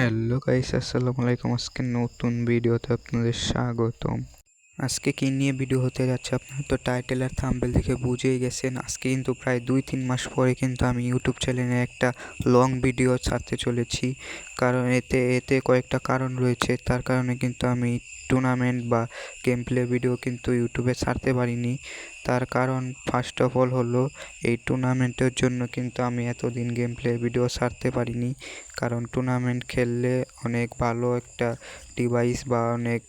Hello guys, আসসালামু আলাইকুম। আজকে নতুন ভিডিওতে আপনাদের স্বাগতম। আজকে কি নিয়ে ভিডিও হতে যাচ্ছে আপনারা তো টাইটেল আর থাম্বনেল দেখে বুঝেই গেছেন। আজকে কিন্তু প্রায় 2-3 মাস পরে কিন্তু আমি ইউটিউব চ্যানেলে একটা লং ভিডিও ছাড়তে চলেছি। কারণ এতে কয়েকটা কারণ রয়েছে, তার কারণে কিন্তু আমি টুর্নামেন্ট বা গেম প্লে ভিডিও কিন্তু ইউটিউবে ছাড়তে পারিনি। তার কারণ ফার্স্ট অফ অল হলো এই টুর্নামেন্টের জন্য কিন্তু আমি এতদিন গেম প্লে ভিডিও ছাড়তে পারিনি। কারণ টুর্নামেন্ট খেললে অনেক ভালো একটা ডিভাইস বা অনেক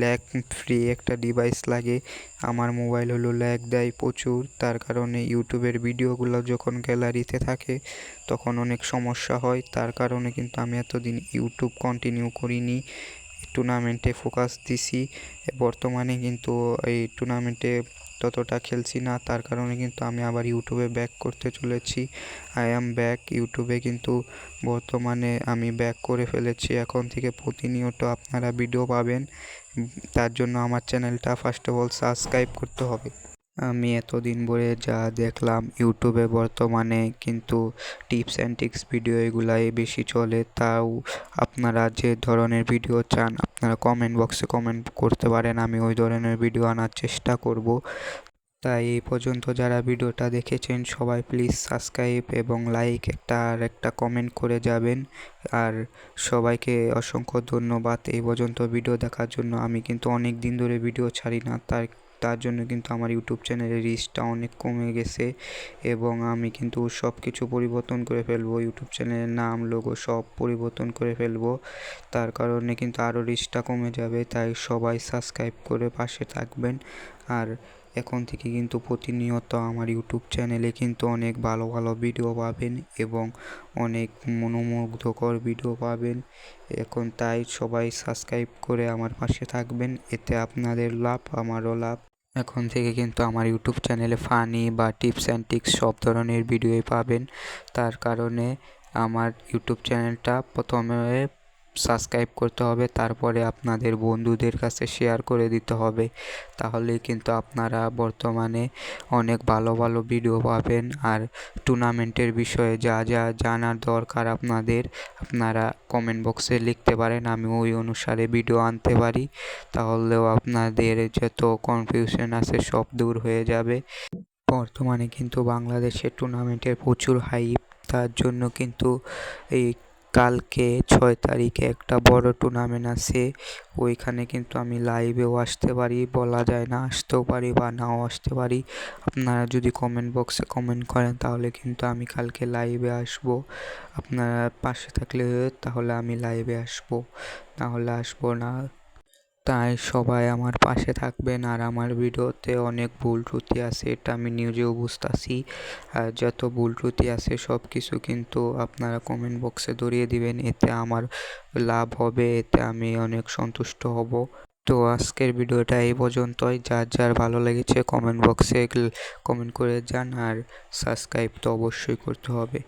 ল্যাগ ফ্রি একটা ডিভাইস লাগে। আমার মোবাইল হলো ল্যাগ দেয় প্রচুর, তার কারণে ইউটিউবের ভিডিওগুলো যখন গ্যালারিতে থাকে তখন অনেক সমস্যা হয়। তার কারণে কিন্তু আমি এতদিন ইউটিউব কন্টিনিউ করিনি, টুর্নামেন্টে ফোকাস দিছি। বর্তমানে কিন্তু এই টুর্নামেন্টে ততটা খেলছি না, তার কারণে কিন্তু আমি আবার ইউটিউবে ব্যাক করতে চলেছি। আই অ্যাম ব্যাক ইউটিউবে, কিন্তু বর্তমানে আমি ব্যাক করে ফেলেছি। এখন থেকে প্রতিনিয়ত আপনারা ভিডিও পাবেন, তার জন্য আমার চ্যানেলটা ফার্স্ট অফ অল সাবস্ক্রাইব করতে হবে। আমি এতদিন ধরে যা দেখলাম ইউটিউবে বর্তমানে কিন্তু টিপস অ্যান্ড ট্রিক্স ভিডিও এগুলাই বেশি চলে। তাও আপনারা যে ধরনের ভিডিও চান আপনারা কমেন্ট বক্সে কমেন্ট করতে পারেন, আমি ওই ধরনের ভিডিও আনার চেষ্টা করব। তাই এই পর্যন্ত যারা ভিডিওটা দেখেছেন সবাই প্লিজ সাবস্ক্রাইব এবং লাইক একটা কমেন্ট করে যাবেন। আর সবাইকে অসংখ্য ধন্যবাদ এই পর্যন্ত ভিডিও দেখার জন্য। আমি কিন্তু অনেক দিন ধরে ভিডিও ছাড়ি না, তার জন্য কিন্তু আমার ইউটিউব চ্যানেলের রিচটা অনেক কমে গেছে এবং আমি কিন্তু সব কিছু পরিবর্তন করে ফেলবো। ইউটিউব চ্যানেলের নাম, লোগো সব পরিবর্তন করে ফেলবো, তার কারণে কিন্তু আরও রিচটা কমে যাবে। তাই সবাই সাবস্ক্রাইব করে পাশে থাকবেন। আর এখন থেকে কিন্তু প্রতিনিয়ত আমার ইউটিউব চ্যানেলে কিন্তু অনেক ভালো ভালো ভিডিও পাবেন এবং অনেক মনোমুগ্ধকর ভিডিও পাবেন। এখন তাই সবাই সাবস্ক্রাইব করে আমার পাশে থাকবেন, এতে আপনাদের লাভ আমারও লাভ। এখন থেকে কিন্তু আমার ইউটিউব চ্যানেলে ফানি বা টিপস অ্যান্ড ট্রিক্স সব ধরনের ভিডিওই পাবেন। তার কারণে আমার ইউটিউব চ্যানেলটা প্রথমে সাবস্ক্রাইব করতে হবে, তারপরে আপনাদের বন্ধুদের কাছে শেয়ার করে দিতে হবে। তাহলেই কিন্তু আপনারা বর্তমানে অনেক ভালো ভালো ভিডিও পাবেন। আর টুর্নামেন্টের বিষয়ে যা যা জানার দরকার আপনারা কমেন্ট বক্সে লিখতে পারেন, আমি ওই অনুসারে ভিডিও আনতে পারি। তাহলেও আপনাদের যত কনফিউশন আছে সব দূর হয়ে যাবে। বর্তমানে কিন্তু বাংলাদেশে টুর্নামেন্টের প্রচুর হাইপ, তার জন্য কিন্তু এই কালকে 6 তারিখে একটা বড় টুর্নামেন্ট আছে। ওইখানে কিন্তু আমি লাইভেও আসতে পারি, বলা যায় না, আসতেও পারি বা নাও আসতে পারি। আপনারা যদি কমেন্ট বক্সে কমেন্ট করেন তাহলে কিন্তু আমি কালকে লাইভে আসবো। আপনারা পাশে থাকলে তাহলে আমি লাইভে আসবো, নাহলে আসবো না। তাই সবাই আমার পাশে থাকবেন। আর আমার ভিডিওতে অনেক ভুল ত্রুটি আছে, এটা আমি নিজেও বুঝতেছি। আর যত ভুল ত্রুটি আছে সব কিছু কিন্তু আপনারা কমেন্ট বক্সে ধরিয়ে দিবেন, এতে আমার লাভ হবে, এতে আমি অনেক সন্তুষ্ট হব। তো আজকের ভিডিওটা এই পর্যন্তই। যার যার ভালো লেগেছে কমেন্ট বক্সে কমেন্ট করে যান, আর সাবস্ক্রাইব তো অবশ্যই করতে হবে।